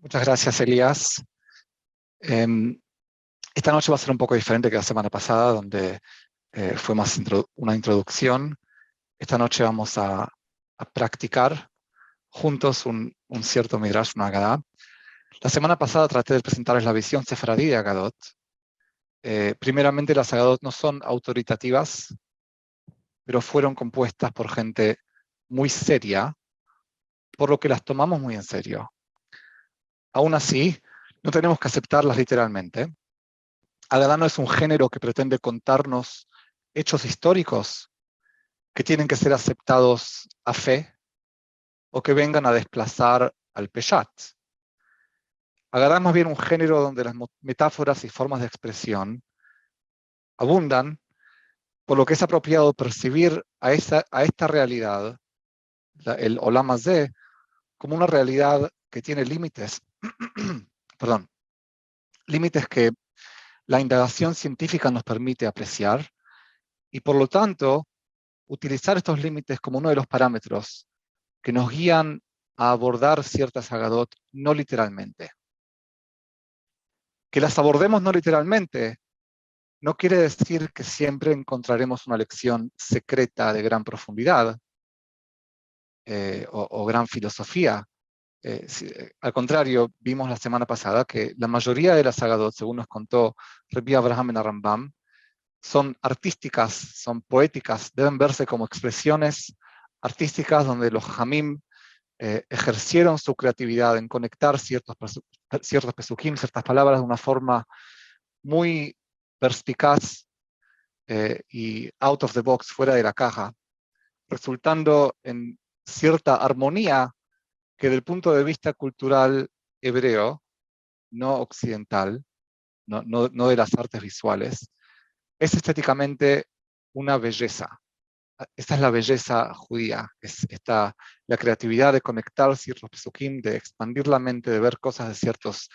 Muchas gracias, Elías. Esta noche va a ser un poco diferente que la semana pasada, donde fue más una introducción. Esta noche vamos a practicar juntos un cierto Midrash, una Agadá. La semana pasada traté de presentarles la visión sefaradí de Agadot. Primeramente, las Agadot no son autoritativas, pero fueron compuestas por gente muy seria, por lo que las tomamos muy en serio. Aún así, no tenemos que aceptarlas literalmente. Agadá no es un género que pretende contarnos hechos históricos que tienen que ser aceptados a fe o que vengan a desplazar al Peshat. Agadá es más bien un género donde las metáforas y formas de expresión abundan, por lo que es apropiado percibir a esta realidad, el Olam Hazé, como una realidad que tiene límites, perdón, límites que la indagación científica nos permite apreciar y por lo tanto utilizar estos límites como uno de los parámetros que nos guían a abordar ciertas Agadot no literalmente. Que las abordemos no literalmente no quiere decir que siempre encontraremos una lección secreta de gran profundidad o gran filosofía. Al contrario, vimos la semana pasada que la mayoría de las Agadot, según nos contó Rabbi Abraham ben Rambam, son artísticas, son poéticas, deben verse como expresiones artísticas donde los Jamim ejercieron su creatividad en conectar ciertos pesukim, ciertas palabras de una forma muy perspicaz y out of the box, fuera de la caja, resultando en cierta armonía que desde el punto de vista cultural hebreo, no occidental, no de las artes visuales, es estéticamente una belleza. Esta es la belleza judía, la creatividad de conectar ciertos pesukim, de expandir la mente, de ver cosas de ciertos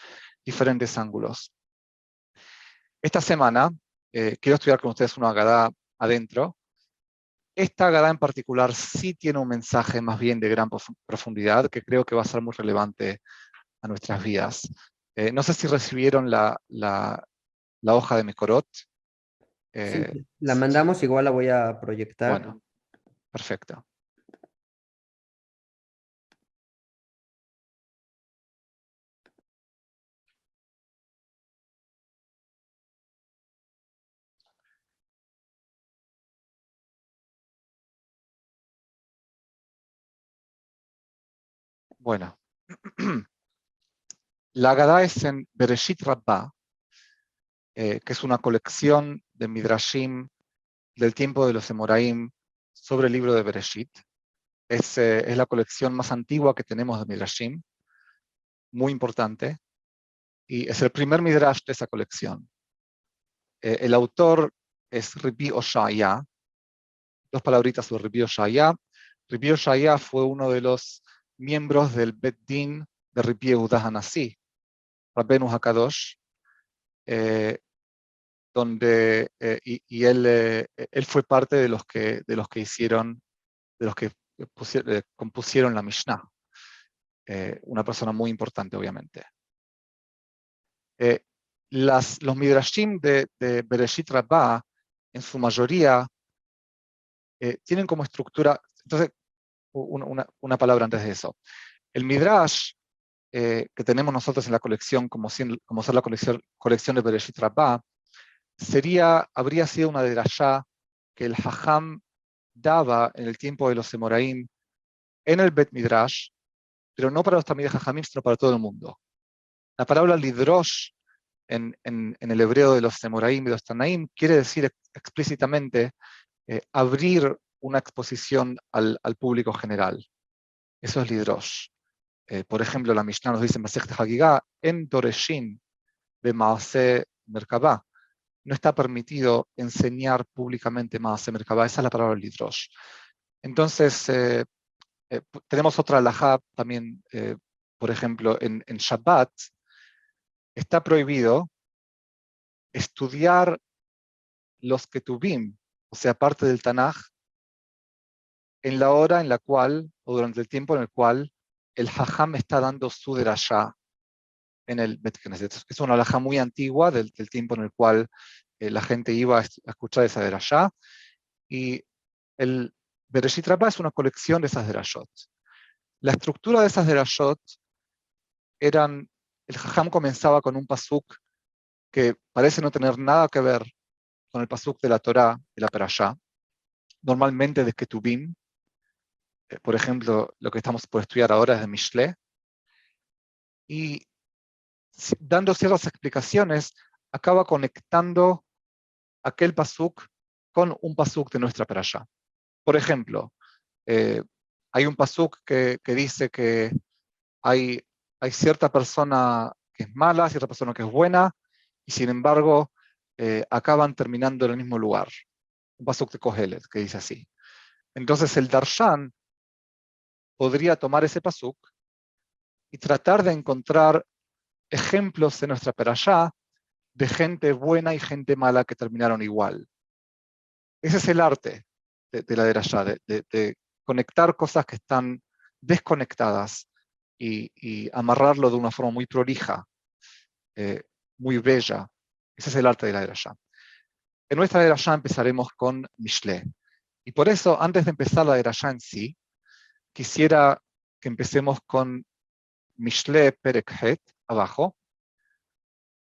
diferentes ángulos. Esta semana quiero estudiar con ustedes una Agadá adentro. Esta Agadá en particular sí tiene un mensaje más bien de gran profundidad que creo que va a ser muy relevante a nuestras vidas. No sé si recibieron la hoja de Mekorot. Sí, la mandamos, igual la voy a proyectar. Bueno, perfecto. Bueno, la Agadá es en Bereshit Rabbah, que es una colección de Midrashim del tiempo de los Emoraim sobre el libro de Bereshit. Es la colección más antigua que tenemos de Midrashim, muy importante, y es el primer Midrash de esa colección. El autor es Rabbi Oshaya, dos palabritas sobre Rabbi Oshaya. Rabbi Oshaya fue uno de los miembros del Bet Din de Rabbi Yehuda Hanassi, Rabbenu Hakadosh, y él fue parte de los que hicieron, de los que compusieron la Mishnah. Una persona muy importante, obviamente. Los Midrashim de Bereshit Rabbah, en su mayoría, tienen como estructura. Entonces, una palabra antes de eso. El Midrash que tenemos nosotros en la colección, como ser la colección de Bereshit Rabbah, habría sido una derashá que el Hajam daba en el tiempo de los Emoraim en el Bet Midrash, pero no para los Talmidei Jajamim, sino para todo el mundo. La palabra lidrosh en el hebreo de los Emoraim y de los Tanaim quiere decir explícitamente abrir una exposición al público general. Eso es lidrosh. Por ejemplo, la Mishnah nos dice en Masechet Hagigah, en Doreshin de Maaseh Merkabah. No está permitido enseñar públicamente Maaseh Merkabah. Esa es la palabra lidrosh. Entonces, tenemos otra halajá también, por ejemplo, en Shabbat, está prohibido estudiar los Ketuvim, o sea, parte del Tanaj, en la hora en la cual, o durante el tiempo en el cual, el Hajam está dando su derashá en el Bet Knesset. Es una halajá muy antigua del tiempo en el cual la gente iba a escuchar esa derashá, y el Bereshit Rabbah es una colección de esas derashot. La estructura de esas derashot eran, el Jajam comenzaba con un pasuk que parece no tener nada que ver con el pasuk de la Torá, de la Perashá, normalmente de Ketubim. Por ejemplo, lo que estamos por estudiar ahora es de Mishle, y dando ciertas explicaciones, acaba conectando aquel pasuk con un pasuk de nuestra Perashá. Por ejemplo, hay un pasuk que dice que hay cierta persona que es mala, cierta persona que es buena, y sin embargo acaban terminando en el mismo lugar. Un pasuk de Kohelet que dice así. Entonces el Darshan podría tomar ese pasuk y tratar de encontrar ejemplos en nuestra perashá de gente buena y gente mala que terminaron igual. Ese es el arte de la derashá, de conectar cosas que están desconectadas y amarrarlo de una forma muy prolija, muy bella. Ese es el arte de la derashá. En nuestra derashá empezaremos con Mishle. Y por eso, antes de empezar la derashá en sí, quisiera que empecemos con Mishle Perek Het, abajo,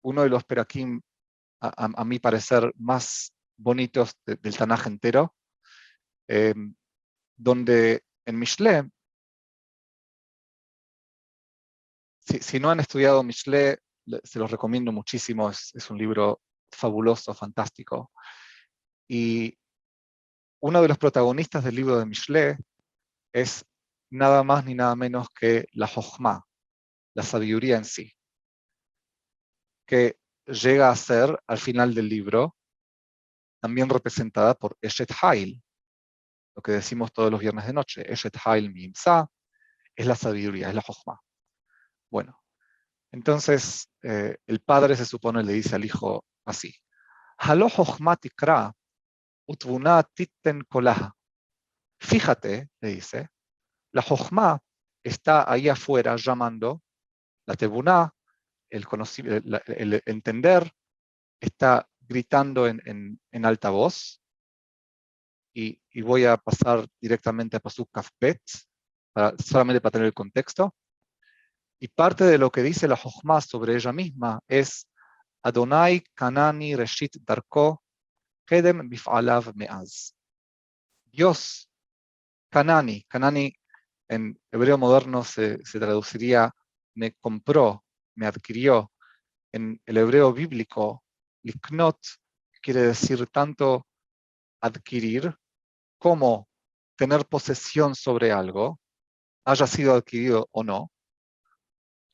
uno de los perakim, a mi parecer, más bonitos del Tanaj entero, donde en Mishle, si no han estudiado Mishle, se los recomiendo muchísimo, es un libro fabuloso, fantástico. Y uno de los protagonistas del libro de Mishle es nada más ni nada menos que la Jochma, la sabiduría en sí, que llega a ser, al final del libro, también representada por Eshet Hail, lo que decimos todos los viernes de noche. Eshet Hail Mimsa es la sabiduría, es la Jochma. Bueno, entonces el padre se supone le dice al hijo así: Halo Jochma tikra utvuna titten kolaha. Fíjate, le dice, la Jochma está ahí afuera llamando, la Tebuná, el entender, está gritando en alta voz, y voy a pasar directamente a Pasuk Kafbet, solamente para tener el contexto. Y parte de lo que dice la Jochma sobre ella misma es Adonai Kanani Reshit Darko Kedem Bif'alav Meaz. Dios Kanani en hebreo moderno se traduciría me compró, me adquirió. En el hebreo bíblico, liknot quiere decir tanto adquirir como tener posesión sobre algo, haya sido adquirido o no.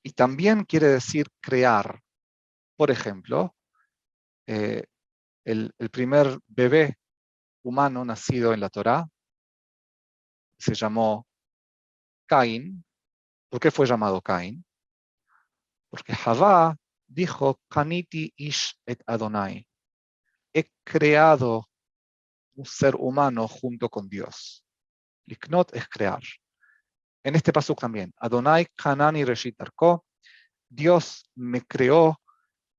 Y también quiere decir crear. Por ejemplo, el primer bebé humano nacido en la Torá se llamó Caín. ¿Por qué fue llamado Caín? Porque Javá dijo, Kaniti ish et Adonai. He creado un ser humano junto con Dios. Liknot es crear. En este pasuk también, Adonai Kanani Reshit Darko, Dios me creó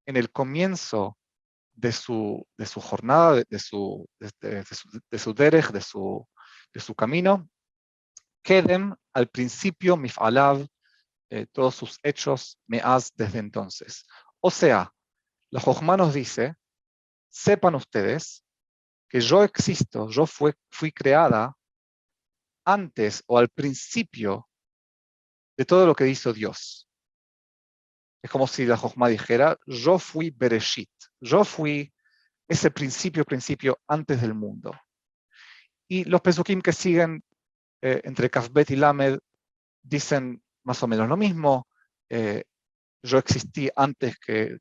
en el comienzo de su jornada, de su derech, de su camino. Kedem, al principio, mif'alav, todos sus hechos, me'az, desde entonces. O sea, la Jochma nos dice, sepan ustedes que yo existo, yo fui creada antes o al principio de todo lo que hizo Dios. Es como si la Jochma dijera, yo fui Bereshit, yo fui ese principio antes del mundo. Y los pesukim que siguen entre Kafbet y Lamed dicen más o menos lo mismo. Yo existí antes de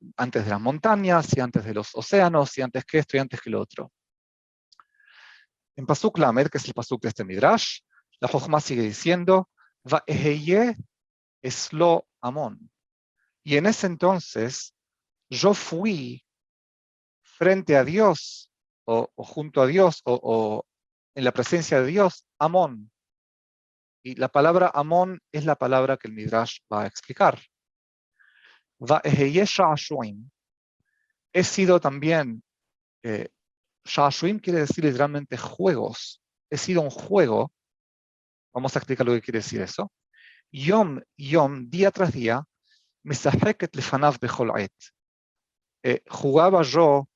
las montañas, y antes de los océanos, y antes que esto, y antes que lo otro. En Pasuk Lamed, que es el Pasuk de este Midrash, la Jochma sigue diciendo, Va'eheye eslo Amon. Y en ese entonces, yo fui frente a Dios, o junto a Dios, o en la presencia de Dios, Amón. Y la palabra Amón es la palabra que el Midrash va a explicar. He sido también, sha'ashuim quiere decir literalmente juegos. He sido un juego. Vamos a explicar lo que quiere decir eso. Yom, yom, día tras día, misaheket lefanav bechol et. Jugaba yo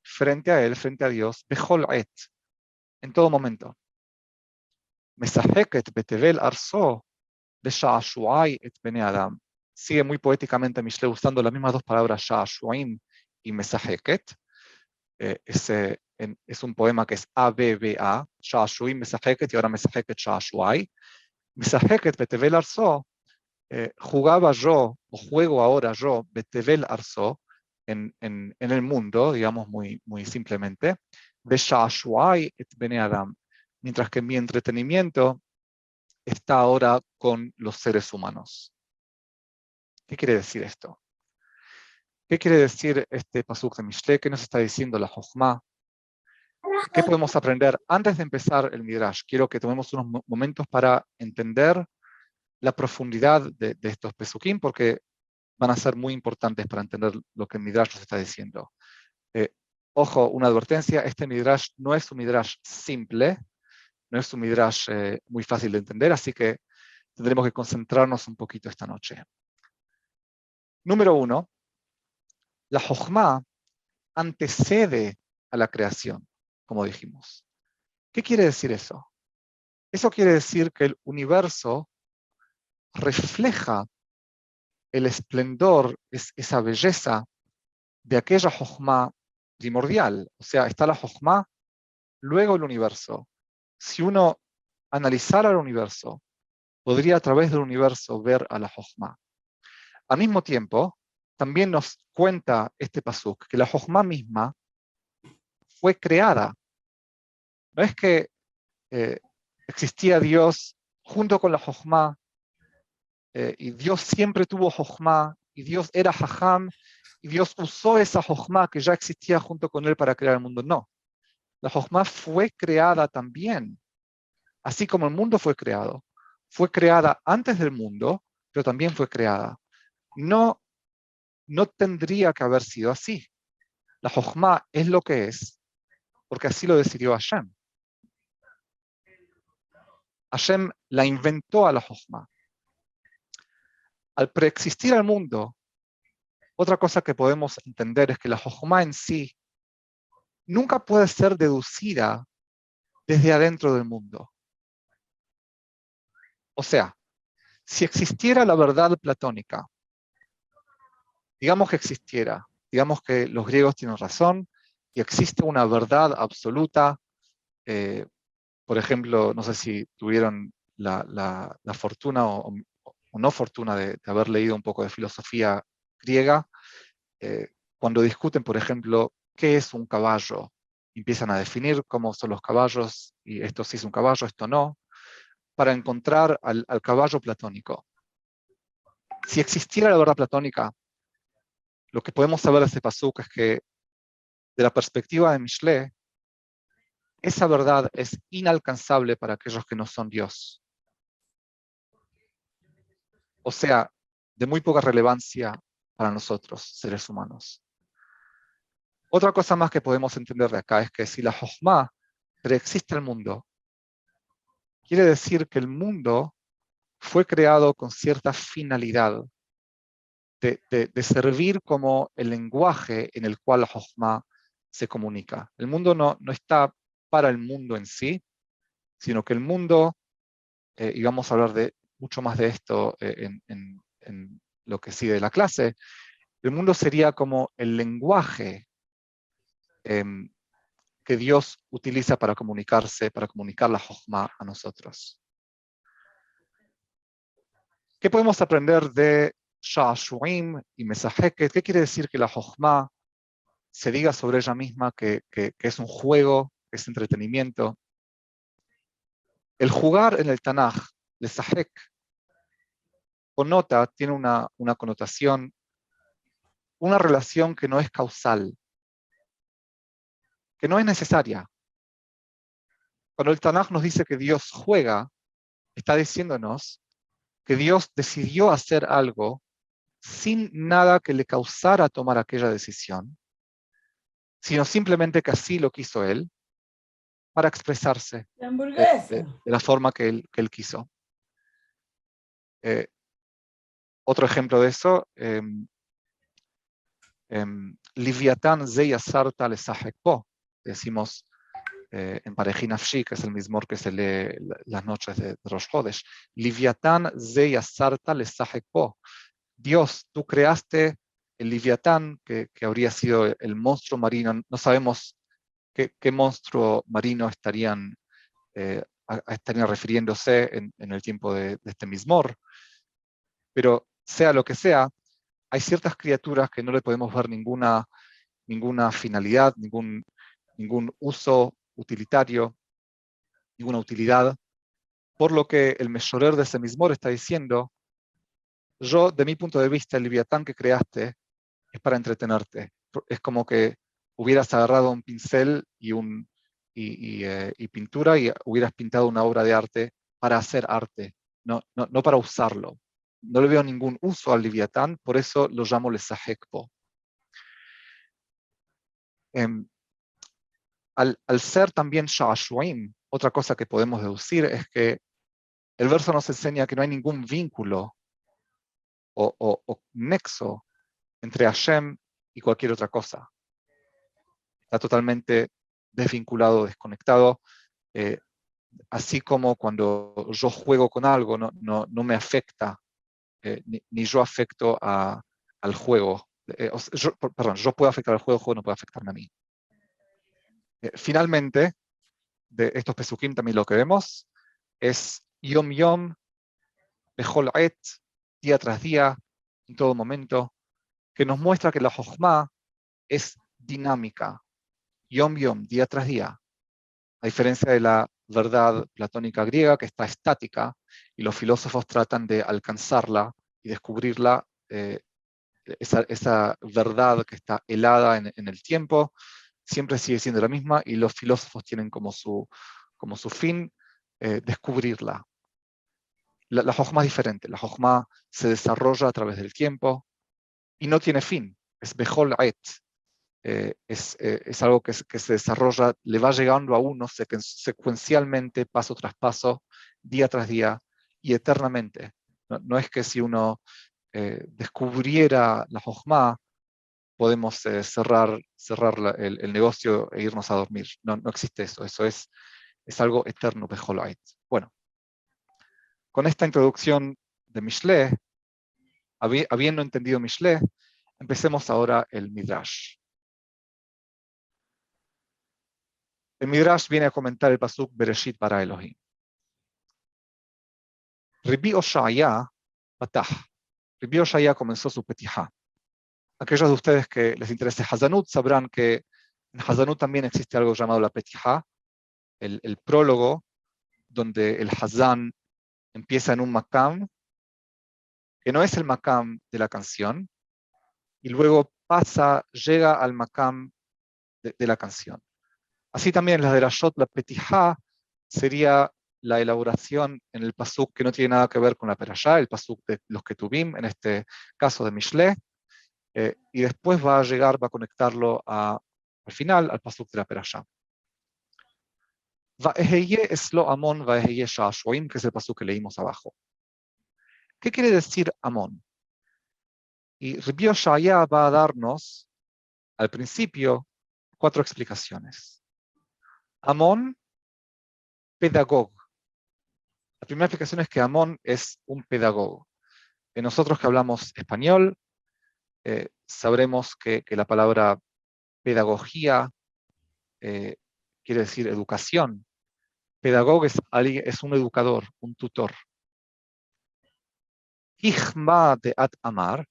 frente a él, frente a Dios, bechol et, en todo momento. Misaheket betevel arso besha'ashuai et bene adam. Sigue muy poéticamente Mishle usando las mismas dos palabras, sha'ashuim y mesaheket. Es un poema que es ABBA, sha'ashuim mesaheket y ahora mesaheket sha'ashuai. Mesaheket betevel arso, jugaba yo, o juego ahora yo, betevel arso, en el mundo, digamos muy simplemente, besha'ashuai et bene adam. Mientras que mi entretenimiento está ahora con los seres humanos. ¿Qué quiere decir esto? ¿Qué quiere decir este pasuk de Mishle? ¿Qué nos está diciendo la Jochma? ¿Qué podemos aprender? Antes de empezar el Midrash, quiero que tomemos unos momentos para entender la profundidad de estos pesukim, porque van a ser muy importantes para entender lo que el Midrash nos está diciendo. Ojo, una advertencia, este Midrash no es un Midrash simple, no es un Midrash muy fácil de entender, así que tendremos que concentrarnos un poquito esta noche. Número 1, la Jochma antecede a la creación, como dijimos. ¿Qué quiere decir eso? Eso quiere decir que el universo refleja el esplendor, esa belleza de aquella Jochma primordial. O sea, está la Jochma, luego el universo. Si uno analizara el universo, podría a través del universo ver a la Jochma. Al mismo tiempo, también nos cuenta este pasuk que la Jochma misma fue creada. No es que existía Dios junto con la Jochma, y Dios siempre tuvo Jochma, y Dios era Jajam, y Dios usó esa Jochma que ya existía junto con él para crear el mundo. No, la Jochma fue creada también, así como el mundo fue creado. Fue creada antes del mundo, pero también fue creada. No tendría que haber sido así. La Jochma es lo que es, porque así lo decidió Hashem. Hashem la inventó a la Jochma. Al preexistir al mundo, otra cosa que podemos entender es que la Jochma en sí nunca puede ser deducida desde adentro del mundo. O sea, si existiera la verdad platónica, digamos que existiera, digamos que los griegos tienen razón y existe una verdad absoluta, por ejemplo, no sé si tuvieron la fortuna o no fortuna de haber leído un poco de filosofía griega, cuando discuten, por ejemplo, qué es un caballo, empiezan a definir cómo son los caballos, y esto sí es un caballo, esto no, para encontrar al caballo platónico. Si existiera la verdad platónica, lo que podemos saber de este pasuk es que, de la perspectiva de Mishle, esa verdad es inalcanzable para aquellos que no son Dios. O sea, de muy poca relevancia para nosotros, seres humanos. Otra cosa más que podemos entender de acá es que si la Jochma preexiste el mundo, quiere decir que el mundo fue creado con cierta finalidad de servir como el lenguaje en el cual la Jochma se comunica. El mundo no está para el mundo en sí, sino que el mundo, y vamos a hablar de mucho más de esto en lo que sigue de la clase, el mundo sería como el lenguaje que Dios utiliza para comunicarse, para comunicar la Jochma a nosotros. ¿Qué podemos aprender de Sha'ashuim y Mesaheket? ¿Qué quiere decir que la Jochma se diga sobre ella misma que es un juego, que es entretenimiento? El jugar en el Tanaj, Lesahek, connota, tiene una connotación, una relación que no es causal, que no es necesaria. Cuando el Tanaj nos dice que Dios juega, está diciéndonos que Dios decidió hacer algo sin nada que le causara tomar aquella decisión, sino simplemente que así lo quiso él, para expresarse La hamburguesa. de la forma que él quiso. Otro ejemplo de eso, Liviatán Zeya Sarta le Sahekpo, decimos en Parejí Nafshi, que es el mismor que se lee las noches de Rosh Hodesh. Liviatán Zeya Sarta le Sahekpo. Dios, tú creaste el Liviatán, que habría sido el monstruo marino. No sabemos qué monstruo marino estarían refiriéndose en el tiempo de este mismor. Pero sea lo que sea, hay ciertas criaturas que no le podemos ver ninguna finalidad, ningún uso utilitario, ninguna utilidad, por lo que el Meshorer de ese mismor está diciendo: yo, de mi punto de vista, el Leviatán que creaste es para entretenerte. Es como que hubieras agarrado un pincel y pintura y hubieras pintado una obra de arte para hacer arte, no para usarlo. No le veo ningún uso al Leviatán, por eso lo llamo Lesahekpo. Al ser también Sha'ashuim, otra cosa que podemos deducir es que el verso nos enseña que no hay ningún vínculo o nexo entre Hashem y cualquier otra cosa. Está totalmente desvinculado, desconectado, así como cuando yo juego con algo no me afecta, ni yo afecto al juego. Yo puedo afectar al juego, el juego no puede afectarme a mí. Finalmente, de estos pesukim también lo que vemos es Yom Yom, Bechol Et, día tras día, en todo momento, que nos muestra que la Jochma es dinámica, Yom Yom, día tras día, a diferencia de la verdad platónica griega, que está estática, y los filósofos tratan de alcanzarla y descubrirla, esa verdad que está helada en el tiempo, siempre sigue siendo la misma, y los filósofos tienen como su fin descubrirla. La Jochma es diferente, la Jochma se desarrolla a través del tiempo y no tiene fin, es Bechol Et. Es algo que se desarrolla, le va llegando a uno secuencialmente, paso tras paso, día tras día y eternamente. No es que si uno descubriera la Jochma, podemos cerrar el negocio e irnos a dormir. No existe eso. Eso es algo eterno, Bechol Et. Bueno, con esta introducción de Mishle, habiendo entendido Mishle, empecemos ahora el Midrash. El Midrash viene a comentar el pasuk Bereshit bara Elohim. Rabbi Oshaya patah. Rabbi Oshaya comenzó su petijá. Aquellos de ustedes que les interese Hazanut sabrán que en Hazanut también existe algo llamado la petijá, el prólogo, donde el Hazan empieza en un makam, que no es el makam de la canción, y luego llega al makam de la canción. Así también la de la petijá sería la elaboración en el pasuk que no tiene nada que ver con la perashá, el pasuk de los Ketuvim, en este caso de Mishle, y después va a conectarlo al final, al pasuk de la perashá. Va'eheye eslo amon va'eheye sha'ashuim, que es el pasuk que leímos abajo. ¿Qué quiere decir amon? Y Rabbi Oshaya va a darnos, al principio, 4 explicaciones. Amon, pedagogo. La primera explicación es que Amón es un pedagogo. Nosotros que hablamos español, sabremos que la palabra pedagogía quiere decir educación. Pedagogo es un educador, un tutor. Hijma de at amar,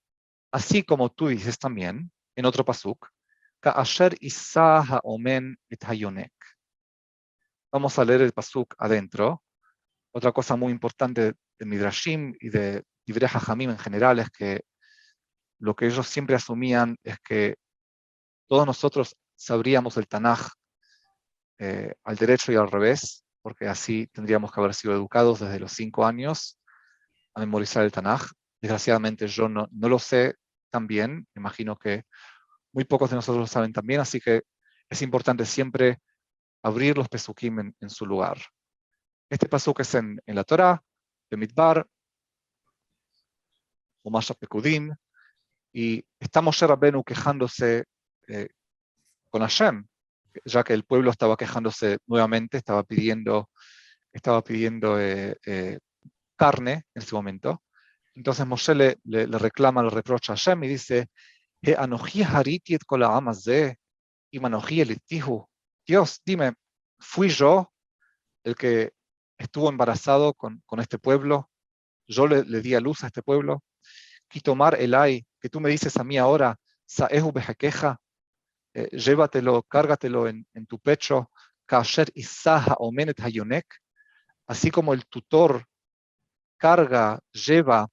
así como tú dices también, en otro pasuk, Ka'asher isa ha'omen et hayonek. Vamos a leer el pasuk adentro. Otra cosa muy importante de Midrashim y de Divrei Hajamim en general es que lo que ellos siempre asumían es que todos nosotros sabríamos el Tanaj al derecho y al revés, porque así tendríamos que haber sido educados desde los 5 años a memorizar el Tanaj. Desgraciadamente yo no lo sé tan bien, imagino que muy pocos de nosotros lo saben también, así que es importante siempre abrir los pesukim en su lugar. Este pasuk es en la Torah, de Midbar, o Masha Pekudim, y está Moshe Rabbenu quejándose con Hashem, ya que el pueblo estaba quejándose nuevamente, estaba pidiendo carne en ese momento. Entonces Moshe le reclama, le reprocha a Hashem y dice, Anoji hariti et kol ha'am hazeh, im anoji elitihu. Dios, dime, ¿fui yo el que estuvo embarazado con este pueblo? ¿Yo le di a luz a este pueblo? Quitomar elai, que tú me dices a mí ahora, Saehu bejaqueja, llévatelo, cárgatelo en tu pecho, kasher isaha omenet hayonek, así como el tutor carga, lleva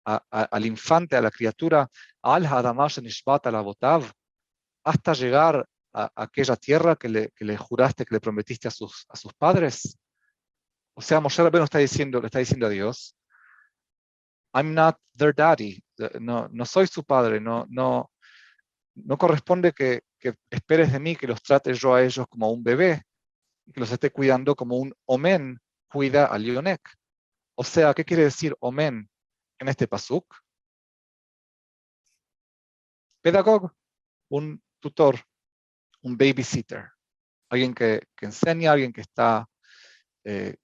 al infante, a la criatura, al hadamash nishbat al abotav, hasta llegar a aquella tierra que le juraste, que le prometiste a sus padres. O sea, Moshe Rabbeinu le está diciendo a Dios, I'm not their daddy, no soy su padre, no corresponde que esperes de mí que los trate yo a ellos como a un bebé, que los esté cuidando como un omen cuida al yonek. O sea, ¿qué quiere decir omen en este pasuk? Pedagogo, un tutor, un babysitter, alguien que enseña, alguien que está, que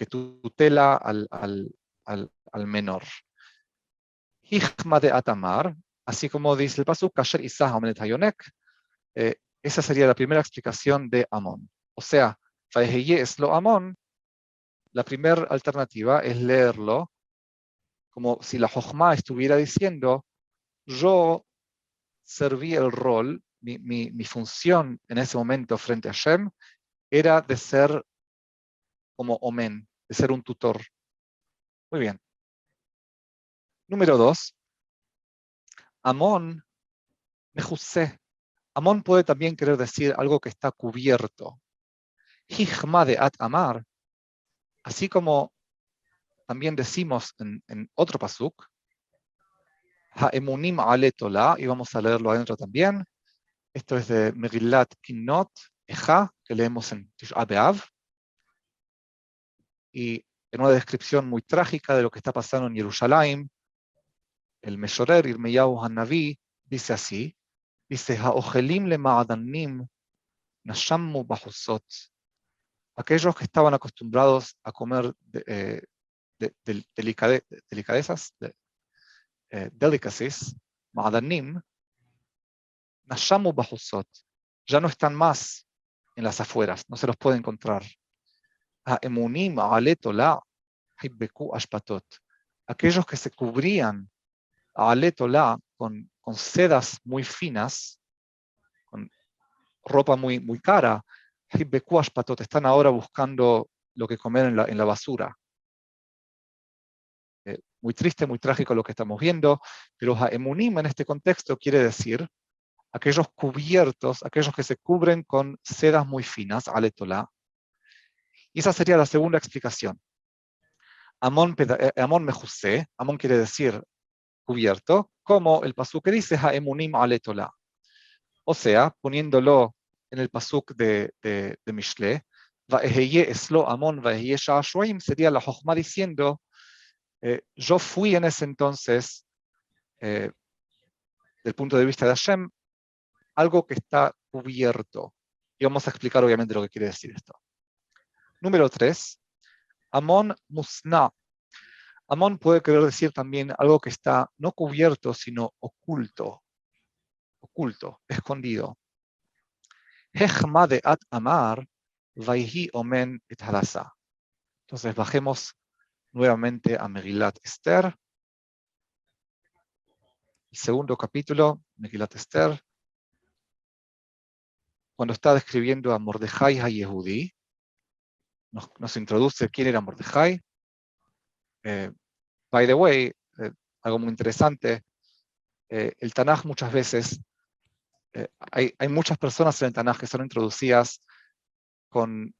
tutela al menor. Hijma de Atamar, así como dice el pasuk, Kasher Isah Omenet Hayonek, esa sería la primera explicación de Amón. O sea, Faeheye es lo Amón, la primera alternativa es leerlo como si la Jochma estuviera diciendo, yo serví el rol, mi función en ese momento frente a Shem era de ser como Omen, de ser un tutor. Muy bien. Número 2, Amón, Mejusé. Amón puede también querer decir algo que está cubierto. Hijma de At Amar, así como también decimos en otro pasuk, Ha'emunim ale tola, y vamos a leerlo adentro también. Esto es de Megillat Kinnot, Eja, que leemos en Tisha B'Av, y en una descripción muy trágica de lo que está pasando en Jerusalén, el Meshorer Irmeyahu Hanavi dice así, dice, Ha'ochelim le ma'adanim nashammu bahusot. Aquellos que estaban acostumbrados a comer delicadezas, delicacies, ma'adanim, nashammu bahusot, ya no están más en las afueras, no se los puede encontrar. Ha'emunim a'aletola hibbeku ashpatot. Aquellos que se cubrían a'aletola con sedas muy finas, con ropa muy cara, hibbeku ashpatot, están ahora buscando lo que comer en la basura. Muy triste, muy trágico lo que estamos viendo, pero ha'emunim en este contexto quiere decir aquellos cubiertos, aquellos que se cubren con sedas muy finas, a'aletola. Y esa sería la segunda explicación. Amón mejusé, Amón quiere decir cubierto, como el pasuk que dice ha'emunim aletola. O sea, poniéndolo en el pasuk de Mishle, va'eheye eslo Amón va'eheye sha'ashuim, sería la Jochma diciendo, yo fui en ese entonces, del punto de vista de Hashem, algo que está cubierto. Y vamos a explicar obviamente lo que quiere decir esto. Número 3, Amón musna. Amón puede querer decir también algo que está no cubierto, sino oculto, escondido. Hechma de at amar, vaihi omen et halasa. Entonces bajemos nuevamente a Megillat Esther, el segundo capítulo, Megillat Esther, cuando está describiendo a Mordejai HaYehudí, nos introduce quién era Mordejai. By the way, algo muy interesante, el Tanaj muchas veces, hay muchas personas en el Tanaj que son introducidas que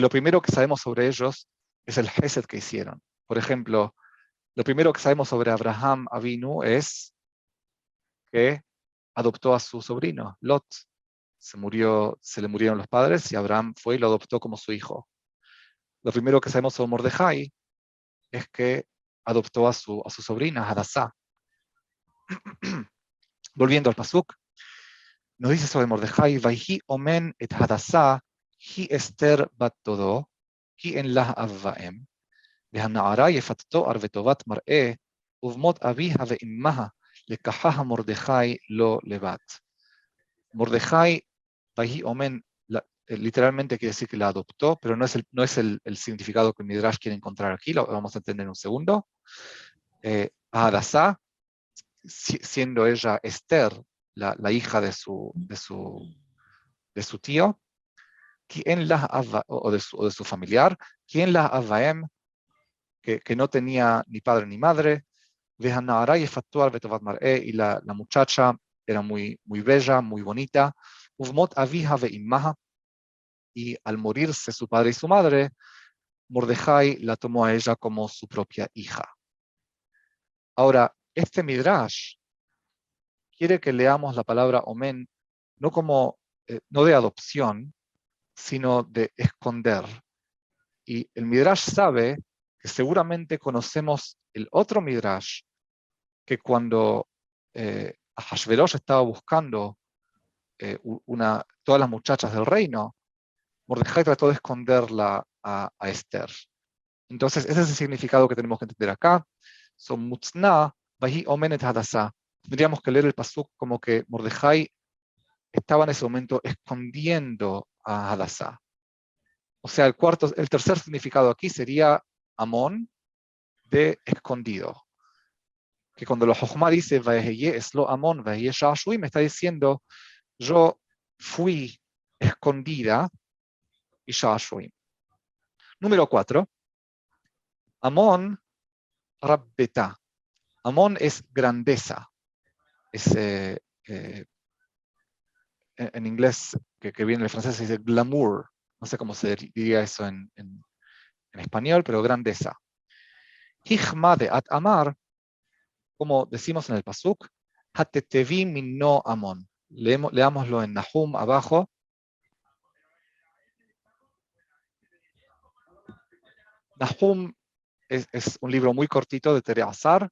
lo primero que sabemos sobre ellos es el Hesed que hicieron. Por ejemplo, lo primero que sabemos sobre Abraham Avinu es que adoptó a su sobrino, Lot. Se le murieron los padres y Abraham fue y lo adoptó como su hijo. Lo primero que sabemos sobre Mordejai es que adoptó a su sobrina, Hadassah. Volviendo al pasuk, nos dice sobre Mordejai, Vaihi omen et Hadassah, hi Esther bat todo, hi en lah avvaem, והנערה יפת תואר וטובת מראה, ובמות אביה ואימها, לקחها מרדכי לא לבת. Mordejai, Vaihi omen, literalmente quiere decir que la adoptó, pero no es el significado que Midrash quiere encontrar aquí, lo vamos a entender en un segundo. A Hadassah, siendo ella Esther, la hija de su tío, o de su familiar, quien la Avaem, que no tenía ni padre ni madre, y la muchacha era muy, muy bella, muy bonita, y al morirse su padre y su madre, Mordejai la tomó a ella como su propia hija. Ahora, este Midrash quiere que leamos la palabra omen no como, no de adopción, sino de esconder. Y el Midrash sabe que seguramente conocemos el otro Midrash, que cuando Ahashverosh estaba buscando todas las muchachas del reino, Mordejai trató de esconderla a Esther. Entonces, ese es el significado que tenemos que entender acá. Son mutzna, vahi omenet hadassah. Tendríamos que leer el pasuk como que Mordejai estaba en ese momento escondiendo a Hadassah. O sea, el tercer significado aquí sería Amón, de escondido. Que cuando la Jochma dice Vayehye eslo Amón, Vayehye Shashui, me está diciendo yo fui escondida y Shashui. Número 4. Amón Rabbeta. Amón es grandeza. Es, en inglés, que viene del francés, se dice glamour. No sé cómo se diría eso en español, pero grandeza. Hijmade at amar, como decimos en el pasuk, hatetevi minno amon. Leámoslo en Nahum abajo. Nahum es un libro muy cortito de Tere Azar.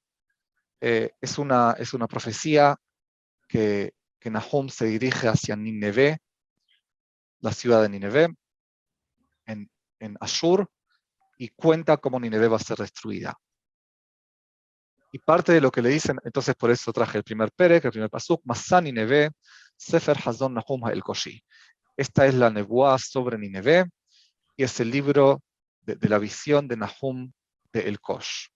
Es una profecía que Nahum se dirige hacia Nínive, la ciudad de Nínive, en Ashur, y cuenta cómo Nínive va a ser destruida. Y parte de lo que le dicen, entonces por eso traje el primer perek, el primer pasuk, Masá Nínive, Sefer Hazon Nahum el Koshi. Esta es la nebuá sobre Nínive, y es el libro de la visión de Nahum de El Kosh.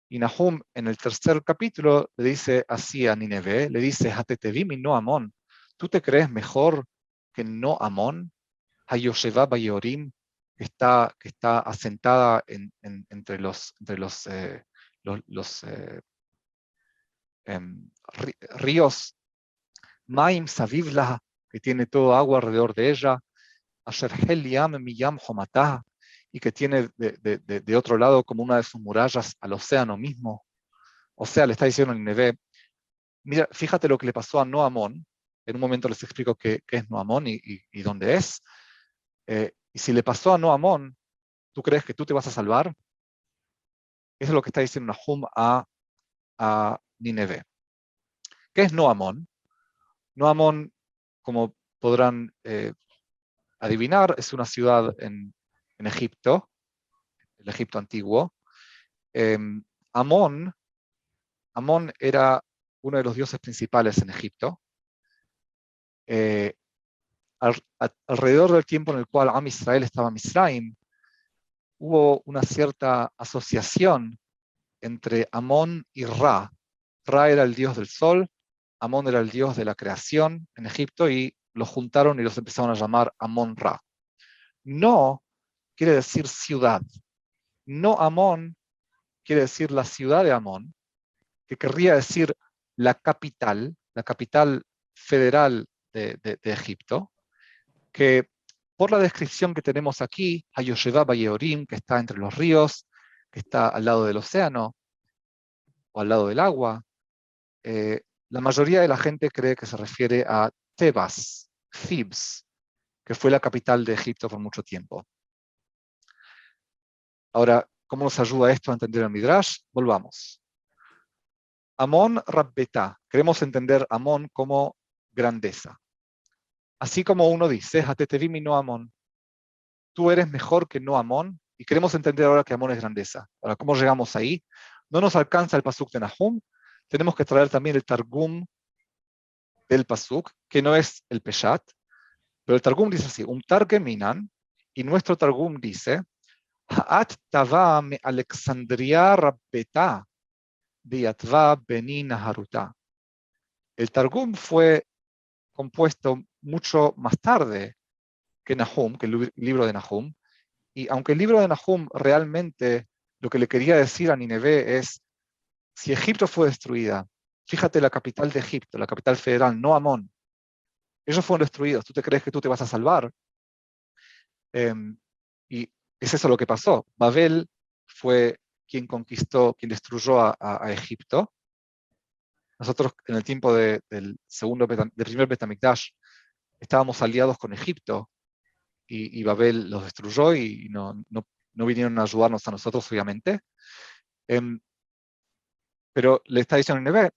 Y Nahum en el tercer capítulo le dice así a Nínive, le dice, Hatetevi mi no Amón, ¿tú te crees mejor que no Amón? Hayosheva Bayorim, que está asentada entre los ríos, Maim Savivla, que tiene todo agua alrededor de ella, Asher Hel Yam Miyam Homatah, y que tiene de otro lado como una de sus murallas al océano mismo. O sea, le está diciendo a Nínive, mira, fíjate lo que le pasó a Noamón. En un momento les explico qué es Noamón y dónde es. Y si le pasó a Noamón, ¿tú crees que tú te vas a salvar? Eso es lo que está diciendo Nahum a Nínive. ¿Qué es Noamón? Noamón, como podrán adivinar, es una ciudad en Egipto, el Egipto antiguo. Amón era uno de los dioses principales en Egipto. Alrededor del tiempo en el cual Am Israel estaba en Misraim, hubo una cierta asociación entre Amón y Ra. Ra era el dios del sol, Amón era el dios de la creación en Egipto, y los juntaron y los empezaron a llamar Amón-Ra. No quiere decir ciudad. No Amón quiere decir la ciudad de Amón, que querría decir la capital federal de Egipto, que por la descripción que tenemos aquí, Hayosheva Bayeorim, que está entre los ríos, que está al lado del océano o al lado del agua. La mayoría de la gente cree que se refiere a Tebas, Thebes, que fue la capital de Egipto por mucho tiempo. Ahora, ¿cómo nos ayuda esto a entender el Midrash? Volvamos. Amón Rabbetá. Queremos entender Amón como grandeza. Así como uno dice, Hatetevim y no Amón, tú eres mejor que no Amón, y queremos entender ahora que Amón es grandeza. Ahora, ¿cómo llegamos ahí? No nos alcanza el pasuk de Nahum, tenemos que traer también el Targum del pasuk, que no es el Peshat, pero el Targum dice así, un Targeminan, y nuestro Targum dice, Ha'at tava me Alexandria Rabbetá, Diatva Benin Haruta. El Targum fue compuesto mucho más tarde que Nahum, que el libro de Nahum, y aunque el libro de Nahum realmente lo que le quería decir a Nínive es, si Egipto fue destruida, fíjate la capital de Egipto, la capital federal, no Amón, ellos fueron destruidos, ¿tú te crees que tú te vas a salvar? Y es eso lo que pasó. Babel fue quien conquistó, quien destruyó a Egipto. Nosotros en el tiempo del primer Betamikdash estábamos aliados con Egipto y Babel los destruyó y no vinieron a ayudarnos a nosotros, obviamente. Pero le está diciendo a Nínive,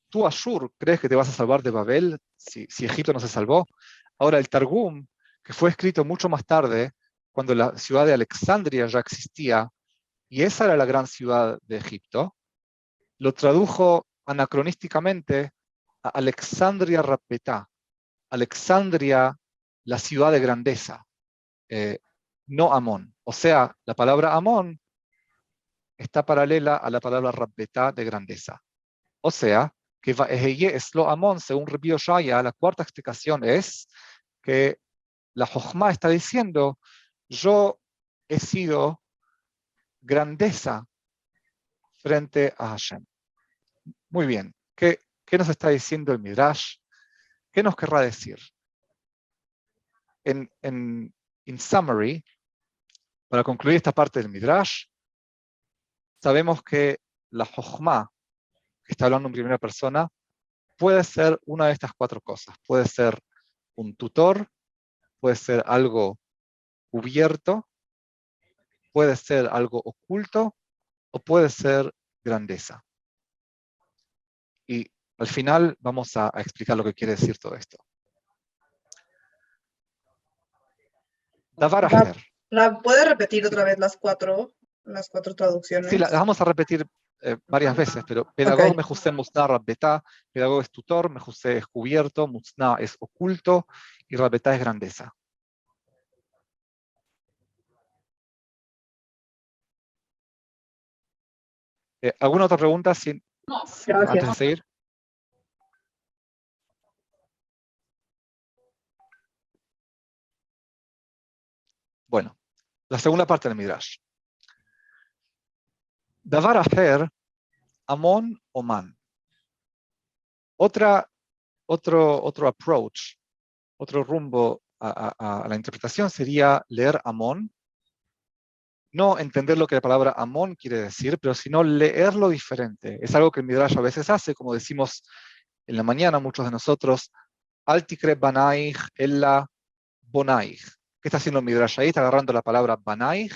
tú, Ashur, ¿crees que te vas a salvar de Babel si Egipto no se salvó? Ahora, el Targum, que fue escrito mucho más tarde, cuando la ciudad de Alexandria ya existía, y esa era la gran ciudad de Egipto, lo tradujo anacronísticamente a Alexandria Rabbetá, Alexandria, la ciudad de grandeza, no Amón. O sea, la palabra Amón está paralela a la palabra Rabbetá de grandeza. O sea, que Va'eheye Eslo Amón, según Rabbi Oshaya, la cuarta explicación es que la Jochma está diciendo, yo he sido grandeza frente a Hashem. Muy bien, ¿qué nos está diciendo el Midrash? ¿Qué nos querrá decir? In summary, para concluir esta parte del Midrash, sabemos que la Jochma, que está hablando en primera persona, puede ser una de estas cuatro cosas. Puede ser un tutor, puede ser algo cubierto, puede ser algo oculto o puede ser grandeza. Y al final vamos a explicar lo que quiere decir todo esto. Davar Aher. ¿Puede repetir otra vez las cuatro traducciones? Sí, las vamos a repetir varias veces, pero pedagog mejusé mutzna rabbetá, pedagog es tutor, mejusé es cubierto, mutzna es oculto y rabbetá es grandeza. ¿Alguna otra pregunta antes de seguir? Bueno, la segunda parte del Midrash. Davar Aher, Amón o Man. Otro approach, otro rumbo a la interpretación sería leer Amón, no entender lo que la palabra Amón quiere decir, pero sino leerlo diferente. Es algo que el Midrash a veces hace, como decimos en la mañana muchos de nosotros, Al tikre banaich ella bonaich. ¿Qué está haciendo el Midrash ahí? Está agarrando la palabra banaich,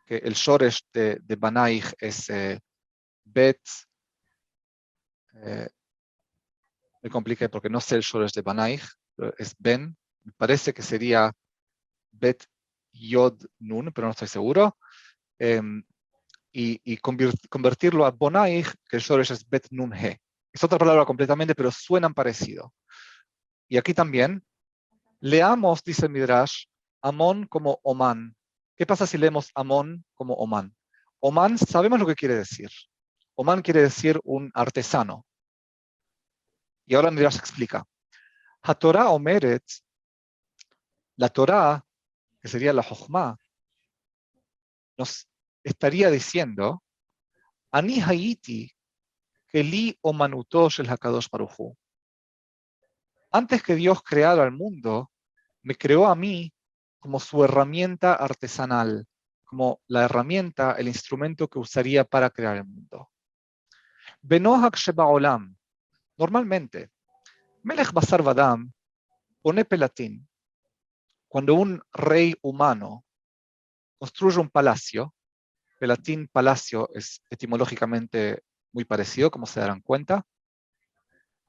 que el shoresh de banaich es bet. Me compliqué porque no sé el shoresh de banaich, pero es ben. Me parece que sería bet yod nun, pero no estoy seguro. Y convertirlo a bonaich, que el shoresh es bet nun he. Es otra palabra completamente, pero suenan parecido. Y aquí también, leamos, dice el Midrash, Amón como Oman. ¿Qué pasa si leemos Amón como Oman? Oman, sabemos lo que quiere decir. Oman quiere decir un artesano. Y ahora el Midrash explica. HaTorah omeret, la Torah, que sería la Jochma, nos estaría diciendo, Ani hayiti keli omanuto shel hakadosh baruch hu. Antes que Dios creara el mundo, me creó a mí como su herramienta artesanal, como la herramienta, el instrumento que usaría para crear el mundo. Benohak Sheba'olam, normalmente, Melech Basar Vadam pone pelatín. Cuando un rey humano construye un palacio, pelatín, palacio es etimológicamente muy parecido, como se darán cuenta.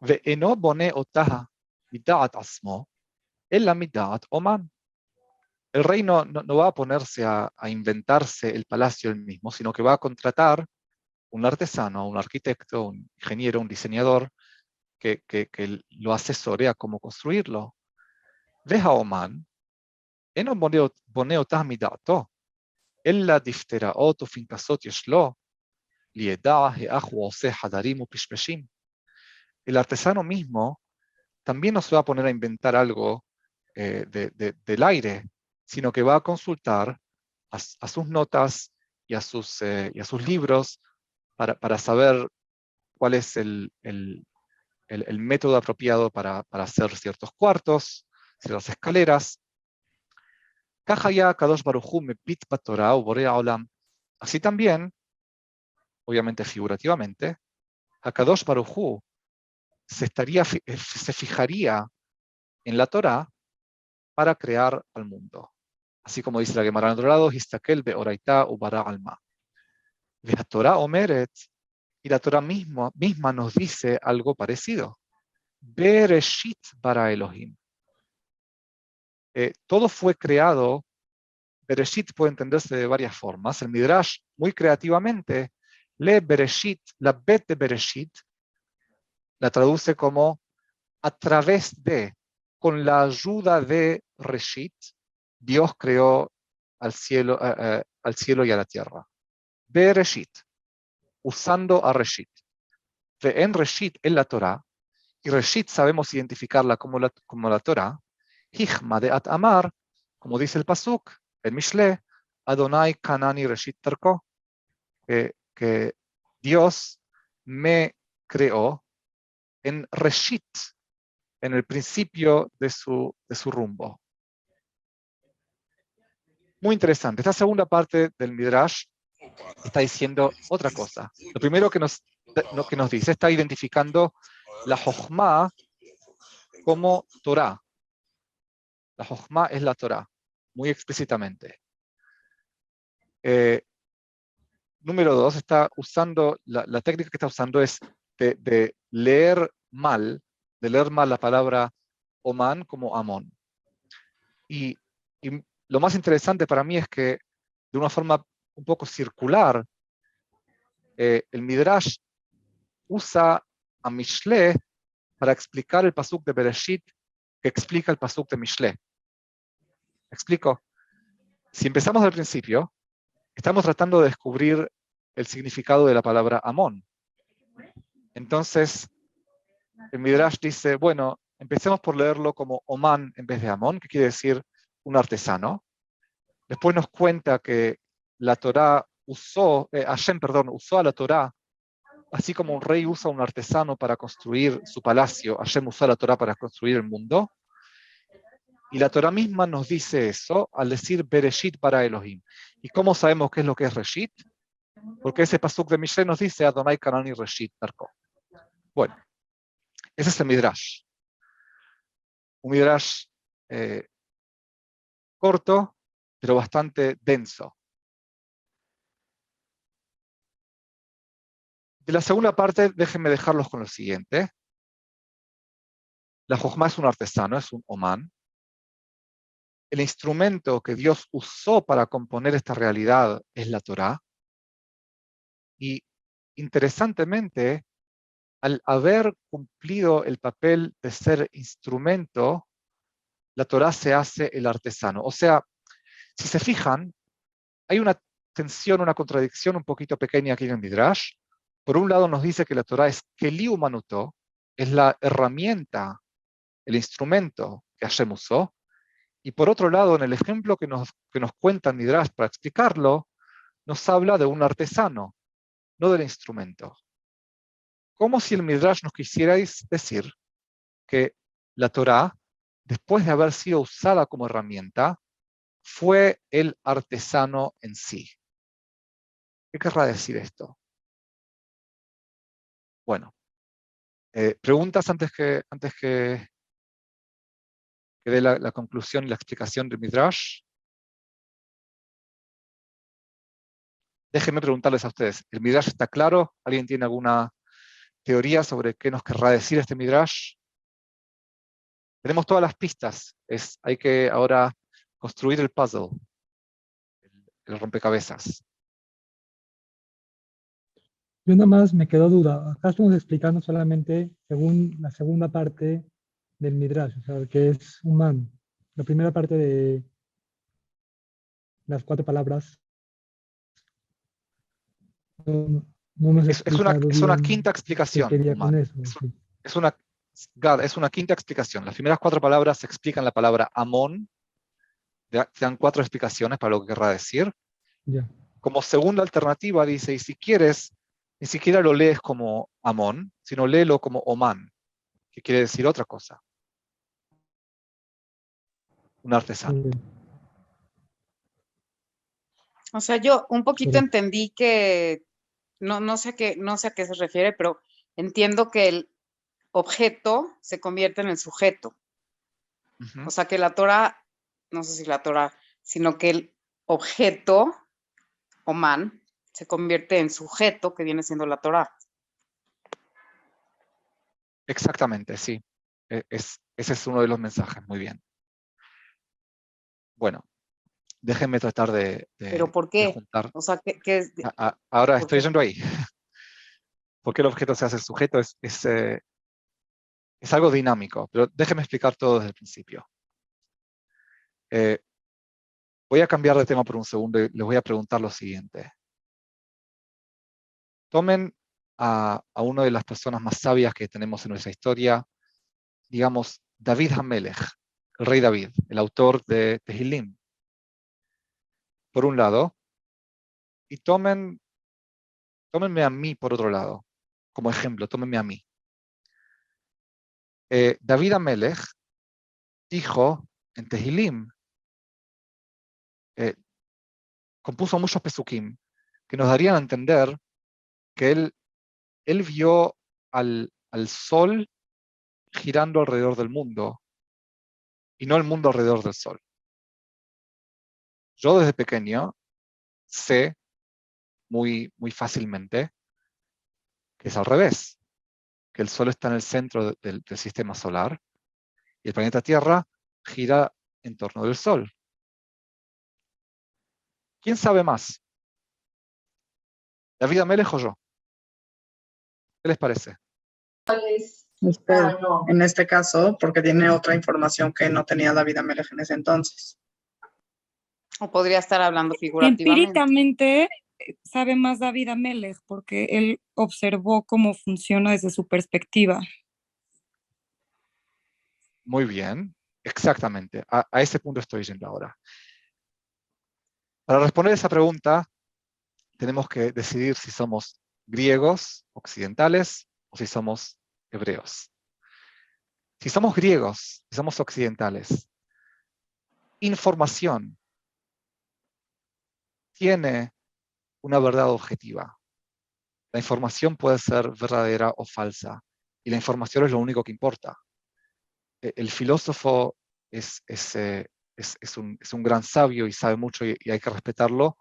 Ve'eno bone otaha midat asmo, ella midat oman. El rey no va a ponerse a inventarse el palacio él mismo, sino que va a contratar un artesano, un arquitecto, un ingeniero, un diseñador que lo asesore a cómo construirlo. Veja oman, eno bone otah midato, ella difteraot ufinkasot yeshlo, lieda heahu ose hadarim upishpeshim. El artesano mismo también no se va a poner a inventar algo del aire, sino que va a consultar a sus notas y a sus libros para saber cuál es el método apropiado para hacer ciertos cuartos, ciertas escaleras. Así también, obviamente figurativamente, Hakadosh Baruj Hu se fijaría en la Torá para crear al mundo. Así como dice la Gemara en otro lado, Histakel beoraita ubara alma. La Torá omeret, y la Torá misma nos dice algo parecido. Bereshit bara Elohim. Todo fue creado. Bereshit puede entenderse de varias formas. El Midrash, muy creativamente, lee Bereshit, la bet de Bereshit, la traduce como a través de, con la ayuda de Reshit, Dios creó al cielo y a la tierra. Bereshit, usando a Reshit. En Reshit, en la Torah, y Reshit sabemos identificarla como la Torah, Hikma de At Amar, como dice el Pasuk, el Mishle, Adonai Kanani Reshit Tarko, que Dios me creó en Reshit, en el principio de su rumbo. Muy interesante. Esta segunda parte del Midrash está diciendo otra cosa. Lo primero que nos dice, está identificando la Jochma como Torah. La Jochma es la Torah, muy explícitamente. Número dos, está usando, la técnica que está usando es de leer mal la palabra Oman como Amón. Y lo más interesante para mí es que de una forma un poco circular, el Midrash usa a Mishle para explicar el pasuk de Bereshit que explica el pasuk de Mishle. ¿Me explico? Si empezamos del principio, estamos tratando de descubrir el significado de la palabra Amón. Entonces, el Midrash dice, bueno, empecemos por leerlo como Oman en vez de Amón, que quiere decir un artesano. Después nos cuenta que la Torá usó a la Torá, así como un rey usa a un artesano para construir su palacio, Hashem usó a la Torá para construir el mundo. Y la Torá misma nos dice eso al decir Bereshit para Elohim. ¿Y cómo sabemos qué es lo que es Reshit? Porque ese pasuk de Mishle nos dice Adonai Kanani Reshit Tarko. Bueno, ese es el Midrash. Un Midrash corto, pero bastante denso. De la segunda parte, déjenme dejarlos con lo siguiente. La Jochma es un artesano, es un Oman. El instrumento que Dios usó para componer esta realidad es la Torá. Y interesantemente, al haber cumplido el papel de ser instrumento, la Torá se hace el artesano. O sea, si se fijan, hay una tensión, una contradicción un poquito pequeña aquí en el Midrash. Por un lado nos dice que la Torá es Keli Umanuto, es la herramienta, el instrumento que Hashem usó. Y por otro lado, en el ejemplo que nos cuenta el Midrash para explicarlo, nos habla de un artesano, no del instrumento. Como si el Midrash nos quisiera decir que la Torá, después de haber sido usada como herramienta, fue el artesano en sí. ¿Qué querrá decir esto? Bueno, preguntas antes que dé la conclusión y la explicación del Midrash. Déjenme preguntarles a ustedes, ¿el Midrash está claro? ¿Alguien tiene alguna teoría sobre qué nos querrá decir este Midrash? Tenemos todas las pistas. Hay que ahora construir el puzzle, el rompecabezas. Yo nada más me quedó duda. Acá estamos explicando solamente según la segunda parte del Midrash, o sea, que es humano. La primera parte de las 4 palabras no hemos explicado Es una bien quinta qué explicación, quería con humano. eso. Sí. Es una quinta explicación. Las primeras 4 palabras explican la palabra Amón. Te dan 4 explicaciones para lo que querrá decir. Ya. Como segunda alternativa dice, y si quieres, ni siquiera lo lees como Amón, sino léelo como Omán, que quiere decir otra cosa. Un artesano. Muy bien. O sea, yo un poquito Correcto. entendí que, no sé a qué se refiere, pero entiendo que el objeto se convierte en el sujeto. Ujú. O sea, que la Torah, no sé si la Torah, sino que el objeto, Oman, se convierte en sujeto, que viene siendo la Torah. Exactamente, sí. Ese es uno de los mensajes. Muy bien. Bueno, déjenme tratar ¿Pero por de qué? juntar. O sea, ¿qué es? Ahora ¿Por estoy qué? yendo ahí. ¿Por qué el objeto se hace sujeto? Es algo dinámico, pero déjenme explicar todo desde el principio. Voy a cambiar de tema por un segundo y les voy a preguntar lo siguiente. Tomen a una de las personas más sabias que tenemos en nuestra historia, digamos, David HaMelech, el rey David, el autor de Tehilim, por un lado, y tómenme a mí por otro lado, como ejemplo, tómenme a mí. David HaMelech dijo en Tehilim, compuso muchos pesukim que nos darían a entender que él vio al sol girando alrededor del mundo y no el mundo alrededor del sol. Yo desde pequeño sé muy fácilmente que es al revés, que el sol está en el centro del sistema solar y el planeta Tierra gira en torno del sol. ¿Quién sabe más? ¿David HaMelech o yo? ¿Qué les parece? En este caso, porque tiene otra información que no tenía David Amelech en ese entonces. O podría estar hablando figurativamente. Empíricamente sabe más David HaMelech porque él observó cómo funciona desde su perspectiva. Muy bien, exactamente. A ese punto estoy yendo ahora. Para responder esa pregunta, tenemos que decidir si somos griegos, occidentales, o si somos hebreos. Si somos griegos, si somos occidentales, información tiene una verdad objetiva. La información puede ser verdadera o falsa, y la información es lo único que importa. El filósofo es un gran sabio y sabe mucho y hay que respetarlo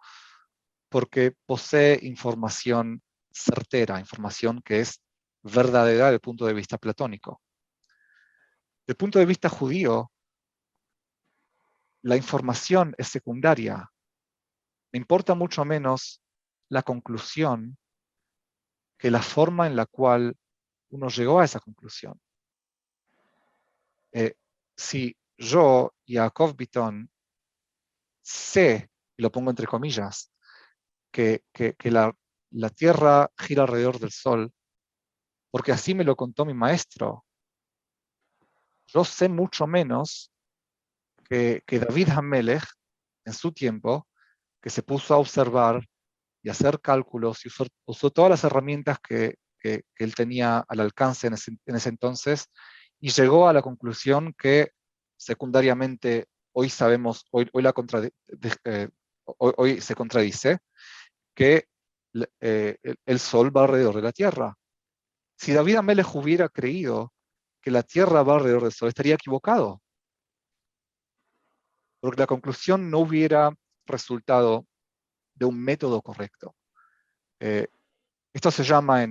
porque posee información certera, información que es verdadera desde el punto de vista platónico. Desde el punto de vista judío, la información es secundaria. Me importa mucho menos la conclusión que la forma en la cual uno llegó a esa conclusión. Si yo, Yaakov Bitton, sé, y lo pongo entre comillas, que la Tierra gira alrededor del Sol, porque así me lo contó mi maestro, yo sé mucho menos que David HaMelech, en su tiempo, que se puso a observar y hacer cálculos y usó todas las herramientas que él tenía al alcance en ese entonces y llegó a la conclusión que secundariamente hoy sabemos, hoy se contradice, que el Sol va alrededor de la Tierra. Si David Amelech hubiera creído que la Tierra va alrededor del Sol, estaría equivocado. Porque la conclusión no hubiera resultado de un método correcto. Esto se llama,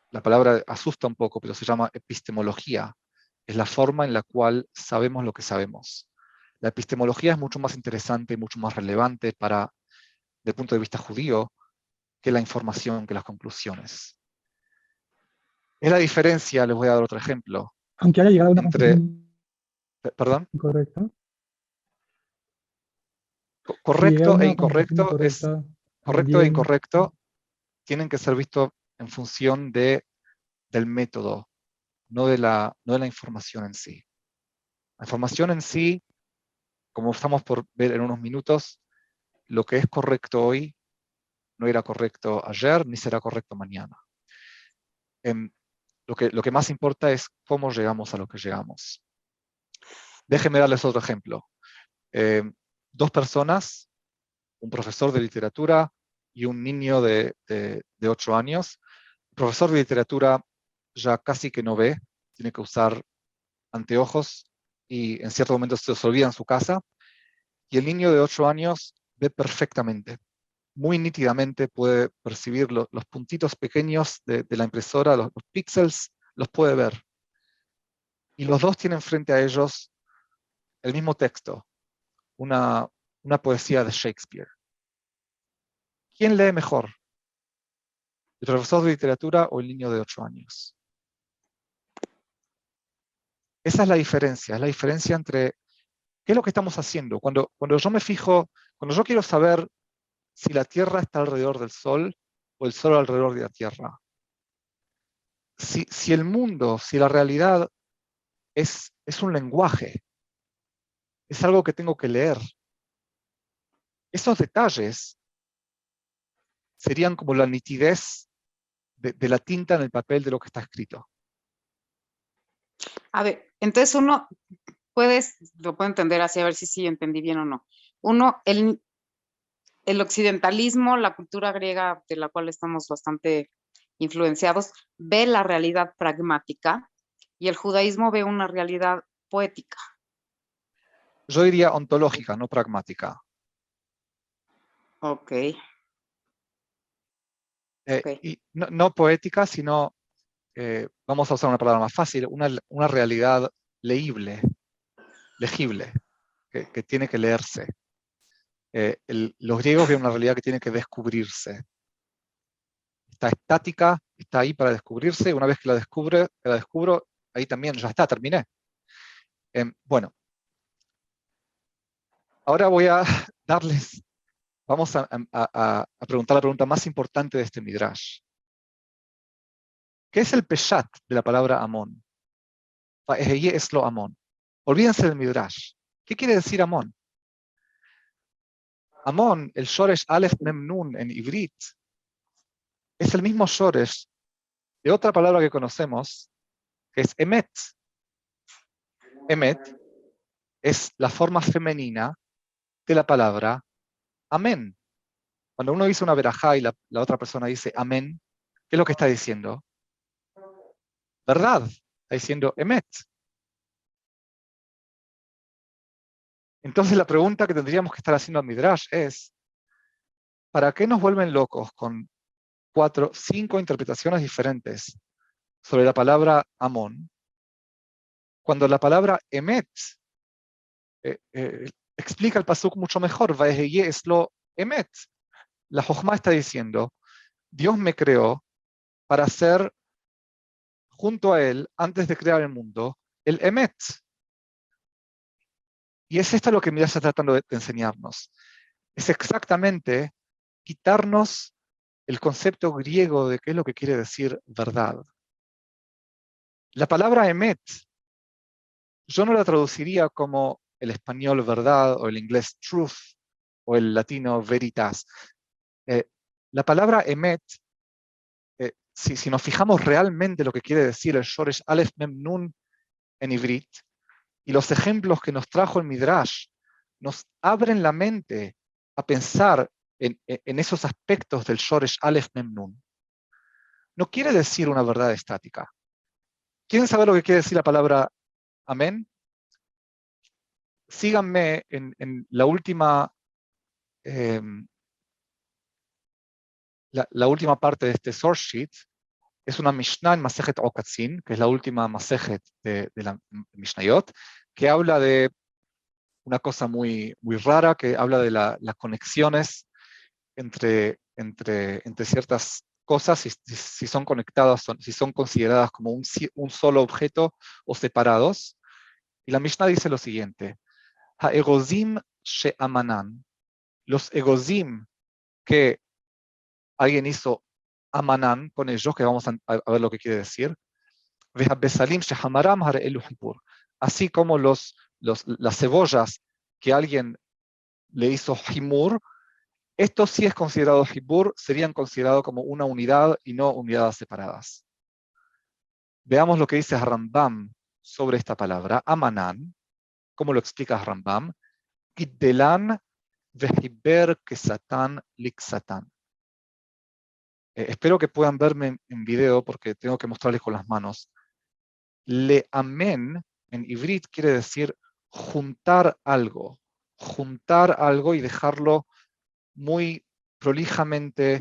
la palabra asusta un poco, pero se llama epistemología. Es la forma en la cual sabemos lo que sabemos. La epistemología es mucho más interesante y mucho más relevante desde el punto de vista judío que la información, que las conclusiones. Es la diferencia, les voy a dar otro ejemplo. Aunque haya llegado a una conclusión ¿Perdón? incorrecta. Correcto e incorrecto correcto e también. incorrecto tienen que ser vistos en función del método, no de la información en sí. La información en sí, como estamos por ver en unos minutos, lo que es correcto hoy no era correcto ayer, ni será correcto mañana. Lo que más importa es cómo llegamos a lo que llegamos. Déjenme darles otro ejemplo. Dos personas, un profesor de literatura y un niño de 8 años. El profesor de literatura ya casi que no ve, tiene que usar anteojos y en cierto momento se olvida en su casa. Y el niño de 8 años ve perfectamente, muy nítidamente puede percibir los puntitos pequeños de la impresora, los píxeles, los puede ver. Y los dos tienen frente a ellos el mismo texto, una poesía de Shakespeare. ¿Quién lee mejor? ¿El profesor de literatura o el niño de 8 años? Esa es la diferencia entre qué es lo que estamos haciendo. Cuando yo me fijo, cuando yo quiero saber si la Tierra está alrededor del Sol o el Sol alrededor de la Tierra. Si el mundo, si la realidad es un lenguaje, es algo que tengo que leer, esos detalles serían como la nitidez de la tinta en el papel de lo que está escrito. A ver, entonces uno lo puedo entender así, a ver si sí entendí bien o no. Uno, el occidentalismo, la cultura griega de la cual estamos bastante influenciados, ve la realidad pragmática y el judaísmo ve una realidad poética. Yo diría ontológica, no pragmática. Ok. Y no poética, sino, vamos a usar una palabra más fácil, una realidad legible, que tiene que leerse. Los griegos ven una realidad que tiene que descubrirse. Está estática, está ahí para descubrirse, una vez que la descubro, ahí también ya está, terminé. Bueno, ahora voy a vamos a preguntar la pregunta más importante de este Midrash. ¿Qué es el peshat de la palabra Amón? Es lo Amón. Olvídense del Midrash. ¿Qué quiere decir Amón? Amón, el Shoresh Aleph Mem Nun en Ivrit, es el mismo Shoresh de otra palabra que conocemos, que es Emet. Emet es la forma femenina de la palabra Amén. Cuando uno dice una verajá y la otra persona dice Amén, ¿qué es lo que está diciendo? Verdad. Está diciendo Emet. Entonces la pregunta que tendríamos que estar haciendo al Midrash es, ¿para qué nos vuelven locos con 4, 5 interpretaciones diferentes sobre la palabra Amón, cuando la palabra Emet explica el pasuk mucho mejor? Vayeye es lo Emet. La Jochma está diciendo, Dios me creó para ser junto a Él, antes de crear el mundo, el Emet. Y es esto lo que Midrash está tratando de enseñarnos. Es exactamente quitarnos el concepto griego de qué es lo que quiere decir verdad. La palabra emet, yo no la traduciría como el español verdad, o el inglés truth, o el latino veritas. La palabra emet, si nos fijamos realmente lo que quiere decir el Shoresh Aleph Mem Nun en Ivrit, Y los ejemplos que nos trajo el Midrash nos abren la mente a pensar en esos aspectos del Shoresh Aleph Mem Nun. No quiere decir una verdad estática. ¿Quieren saber lo que quiere decir la palabra amén? Síganme en la última la última parte de este source sheet. Es una Mishnah en Masejet Okatzin, que es la última Masejet de la Mishnayot, que habla de una cosa muy, muy rara, que habla de las conexiones entre ciertas cosas, si son conectadas, si son consideradas como un solo objeto o separados. Y la Mishnah dice lo siguiente: Ha'egozim she'amanan, los egozim que alguien hizo amanan con ellos, que vamos a ver lo que quiere decir, así como las cebollas que alguien le hizo himur, esto sí es considerado hibur, serían considerados como una unidad y no unidades separadas. Veamos lo que dice Rambam sobre esta palabra, amanan. ¿Cómo lo explica Rambam? Giddelan vehiber kesatan liksatan. Espero que puedan verme en video porque tengo que mostrarles con las manos. Le amen en ivrit quiere decir juntar algo y dejarlo muy prolijamente,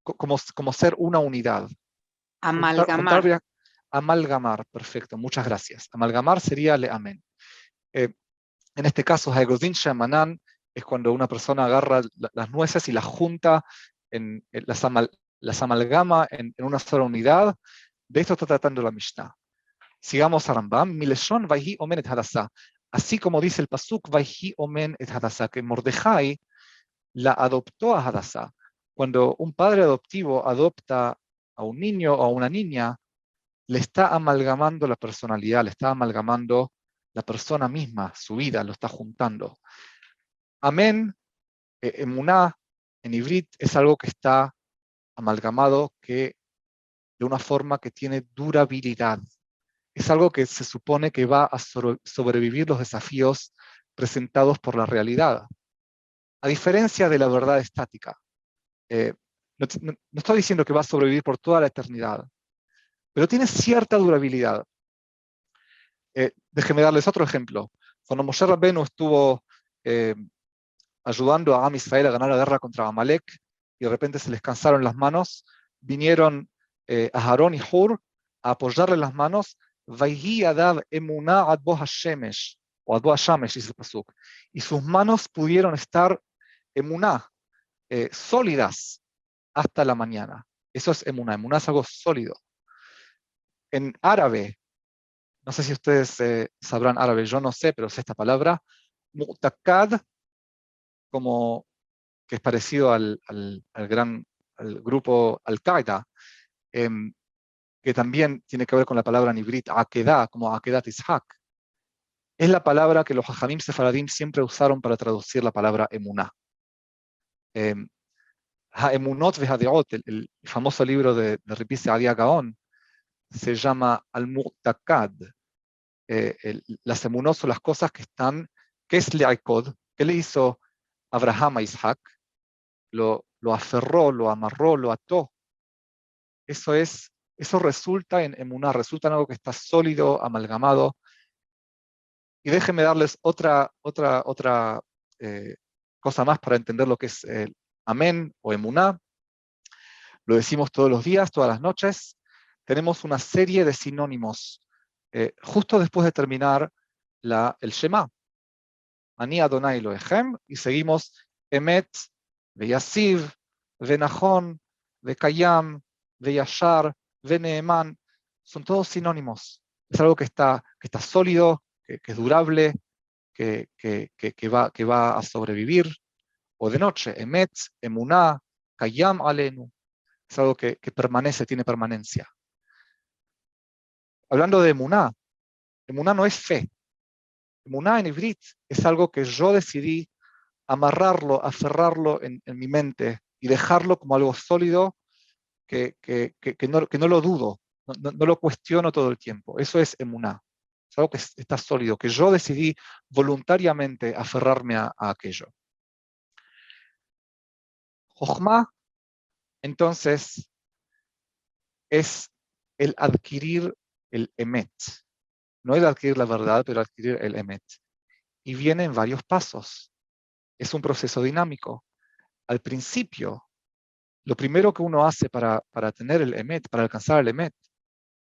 como ser una unidad. Amalgamar. Amalgamar, perfecto, muchas gracias. Amalgamar sería le amen. En este caso, Ha'egozim she'amanan es cuando una persona agarra las nueces y las junta, las amalgama en una sola unidad. De esto está tratando la Mishnah. Sigamos a Rambam. Mileshon vayhi omen et hadasá. Así como dice el pasuk, vayhi omen et hadasá, que Mordejai la adoptó a Hadasá. Cuando un padre adoptivo adopta a un niño o a una niña, le está amalgamando la personalidad, le está amalgamando la persona misma, su vida, lo está juntando. Amén, emuná, en ivrit, es algo que está amalgamado de una forma que tiene durabilidad. Es algo que se supone que va a sobrevivir los desafíos presentados por la realidad. A diferencia de la verdad estática. No estoy diciendo que va a sobrevivir por toda la eternidad, pero tiene cierta durabilidad. Déjenme darles otro ejemplo. Cuando Moshe Rabbenu estuvo ayudando a Am Israel a ganar la guerra contra Amalek, y de repente se les cansaron las manos, vinieron Aharón y Hur a apoyarle las manos, Vayhi Adav emuná ad bo hashemesh, o ad bo hashamesh, dice el pasuk, y sus manos pudieron estar emuná, sólidas hasta la mañana. Eso es emuná. Emuná es algo sólido. En árabe, no sé si ustedes sabrán árabe, yo no sé, pero sé esta palabra, mu'takad, como que es parecido al grupo Al-Qaeda, que también tiene que ver con la palabra en ivrit, akedah, como akedat ishak. Es la palabra que los hajamim sefaradim siempre usaron para traducir la palabra emuná. Ha'emunot ve'hadeot, el famoso libro de Rabbi Saadia Gaon, se llama Al-Mu'takad. Las emunot son las cosas que están, ¿qué es le'ikod? ¿Qué le hizo Abraham a Isaac? Lo aferró, lo amarró, lo ató. Eso resulta en emuná, resulta en algo que está sólido, amalgamado. Y déjenme darles otra cosa más para entender lo que es amén o emuná. Lo decimos todos los días, todas las noches. Tenemos una serie de sinónimos justo después de terminar el Shema. Ani Adonai Elohechem, y seguimos Emet, Veyasiv, Venachon, Vekayam, Veyashar, Veneeman. Son todos sinónimos. Es algo que está sólido, que es durable, que va a sobrevivir. O de noche, Emet, Emuná, Kayam Alenu. Es algo que permanece, tiene permanencia. Hablando de emuná no es fe. Emuná en ivrit es algo que yo decidí amarrarlo, aferrarlo en mi mente y dejarlo como algo sólido que no lo dudo, no lo cuestiono todo el tiempo. Eso es emuná. Es algo que está sólido, que yo decidí voluntariamente aferrarme a aquello. Jochma, entonces, es el adquirir el emet. No el adquirir la verdad, pero adquirir el emet. Y viene en varios pasos. Es un proceso dinámico. Al principio, lo primero que uno hace para tener el emet, para alcanzar el emet,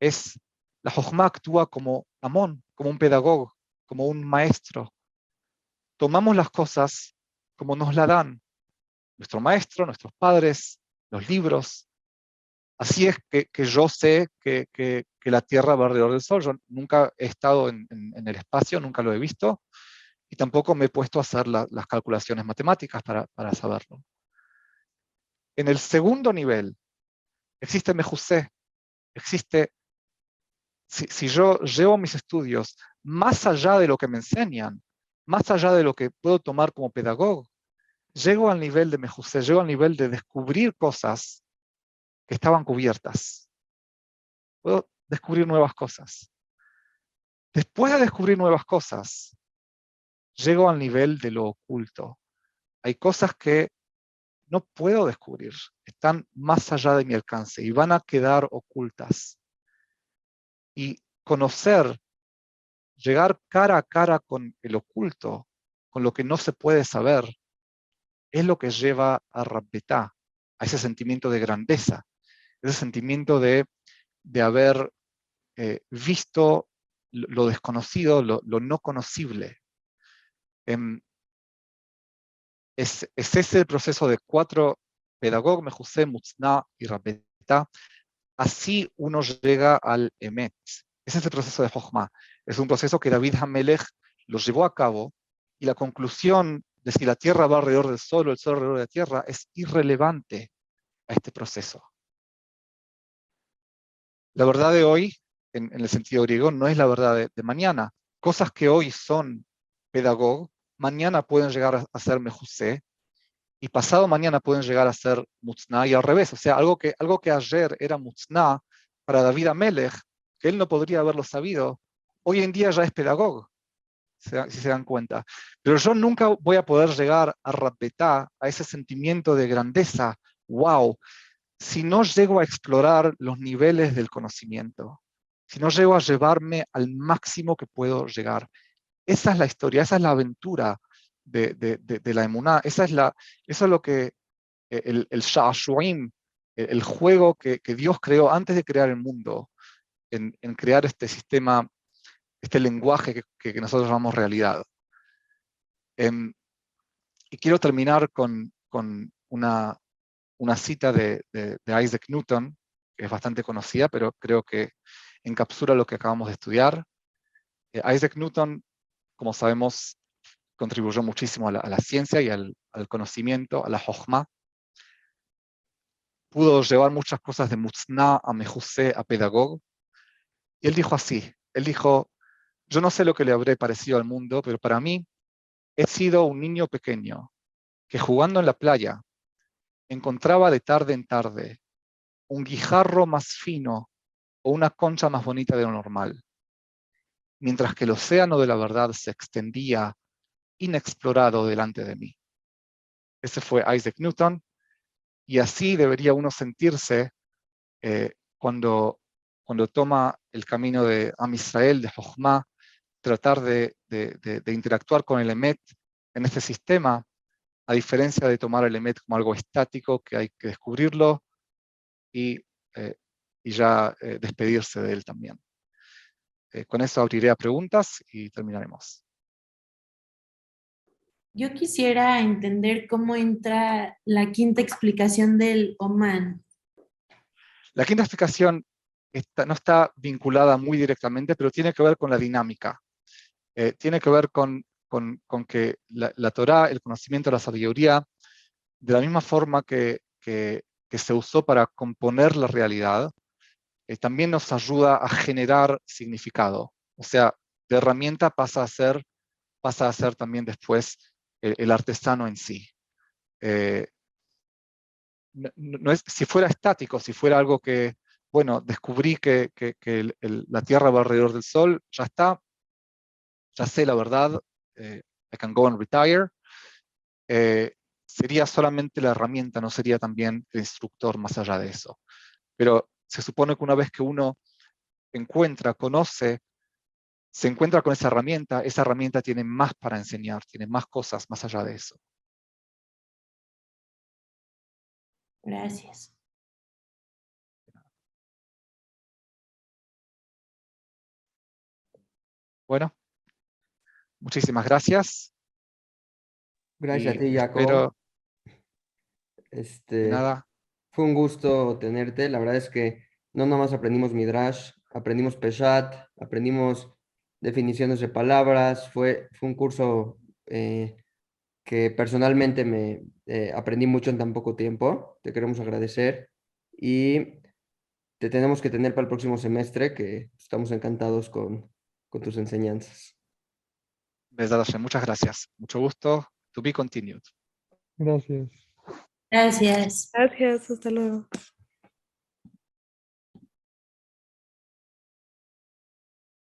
es la jochma actúa como amón, como un pedagogo, como un maestro. Tomamos las cosas como nos la dan nuestro maestro, nuestros padres, los libros. Así es que yo sé que la Tierra va alrededor del Sol. Yo nunca he estado en el espacio, nunca lo he visto, y tampoco me he puesto a hacer las calculaciones matemáticas para saberlo. En el segundo nivel existe Mejusé, existe, si yo llevo mis estudios más allá de lo que me enseñan, más allá de lo que puedo tomar como pedagogo, llego al nivel de Mejusé, llego al nivel de descubrir cosas que estaban cubiertas. Puedo descubrir nuevas cosas. Después de descubrir nuevas cosas, llego al nivel de lo oculto. Hay cosas que no puedo descubrir, están más allá de mi alcance y van a quedar ocultas. Y conocer, llegar cara a cara con el oculto, con lo que no se puede saber, es lo que lleva a Rabbetá, a ese sentimiento de grandeza, ese sentimiento de haber visto lo desconocido, lo no conocible. Es ese el proceso de 4 pedagog, Mejusé, Mutzna y Rabbetá. Así uno llega al Emet. Ese es el proceso de Jochma. Es un proceso que David Hamelech lo llevó a cabo, y la conclusión de si la Tierra va alrededor del Sol o el Sol alrededor de la Tierra es irrelevante a este proceso. La verdad de hoy, en el sentido griego, no es la verdad de mañana. Cosas que hoy son pedagog, mañana pueden llegar a ser Mejusé, y pasado mañana pueden llegar a ser Mutzna, y al revés. O sea, algo que ayer era Mutzna para David Amelech, que él no podría haberlo sabido, hoy en día ya es pedagogo, si se dan cuenta. Pero yo nunca voy a poder llegar a Rabbetá, a ese sentimiento de grandeza, wow, si no llego a explorar los niveles del conocimiento, si no llego a llevarme al máximo que puedo llegar. Esa es la historia, esa es la aventura de la emuná. Eso es lo que el Sha'ashuim, el juego que Dios creó antes de crear el mundo, en crear este sistema, este lenguaje que nosotros llamamos realidad. Y quiero terminar con una cita de Isaac Newton, que es bastante conocida, pero creo que encapsula lo que acabamos de estudiar. Isaac Newton, como sabemos, contribuyó muchísimo a la ciencia y al conocimiento, a la Jochma. Pudo llevar muchas cosas de Mutzna a Mejusé, a Pedagog. Y él dijo así, él dijo, yo no sé lo que le habré parecido al mundo, pero para mí he sido un niño pequeño que jugando en la playa encontraba de tarde en tarde un guijarro más fino o una concha más bonita de lo normal, mientras que el océano de la verdad se extendía inexplorado delante de mí. Ese fue Isaac Newton, y así debería uno sentirse cuando toma el camino de Am Israel, de Jochma, tratar de interactuar con el Emet en este sistema, a diferencia de tomar el Emet como algo estático, que hay que descubrirlo y ya despedirse de él también. Con eso abriré a preguntas y terminaremos. Yo quisiera entender cómo entra la quinta explicación del Oman. La quinta explicación no está vinculada muy directamente, pero tiene que ver con la dinámica. Tiene que ver con que la Torá, el conocimiento, la sabiduría, de la misma forma que se usó para componer la realidad, también nos ayuda a generar significado. O sea, de herramienta pasa a ser también después el artesano en sí. No es, si fuera estático, si fuera algo que bueno, descubrí que la Tierra va alrededor del Sol, ya está, ya sé la verdad, I can go and retire. Sería solamente la herramienta, no sería también el instructor más allá de eso. Pero se supone que una vez que uno conoce, se encuentra con esa herramienta tiene más para enseñar, tiene más cosas más allá de eso. Gracias. Bueno, muchísimas gracias. Gracias a Y ti, Jacob. espero que nada. Fue un gusto tenerte. La verdad es que no nomás aprendimos Midrash, aprendimos Peshat, aprendimos definiciones de palabras. Fue un curso que personalmente me aprendí mucho en tan poco tiempo. Te queremos agradecer y te tenemos que tener para el próximo semestre, que estamos encantados con tus enseñanzas. Muchas gracias. Mucho gusto. To be continued. Gracias. Gracias. Gracias, hasta luego.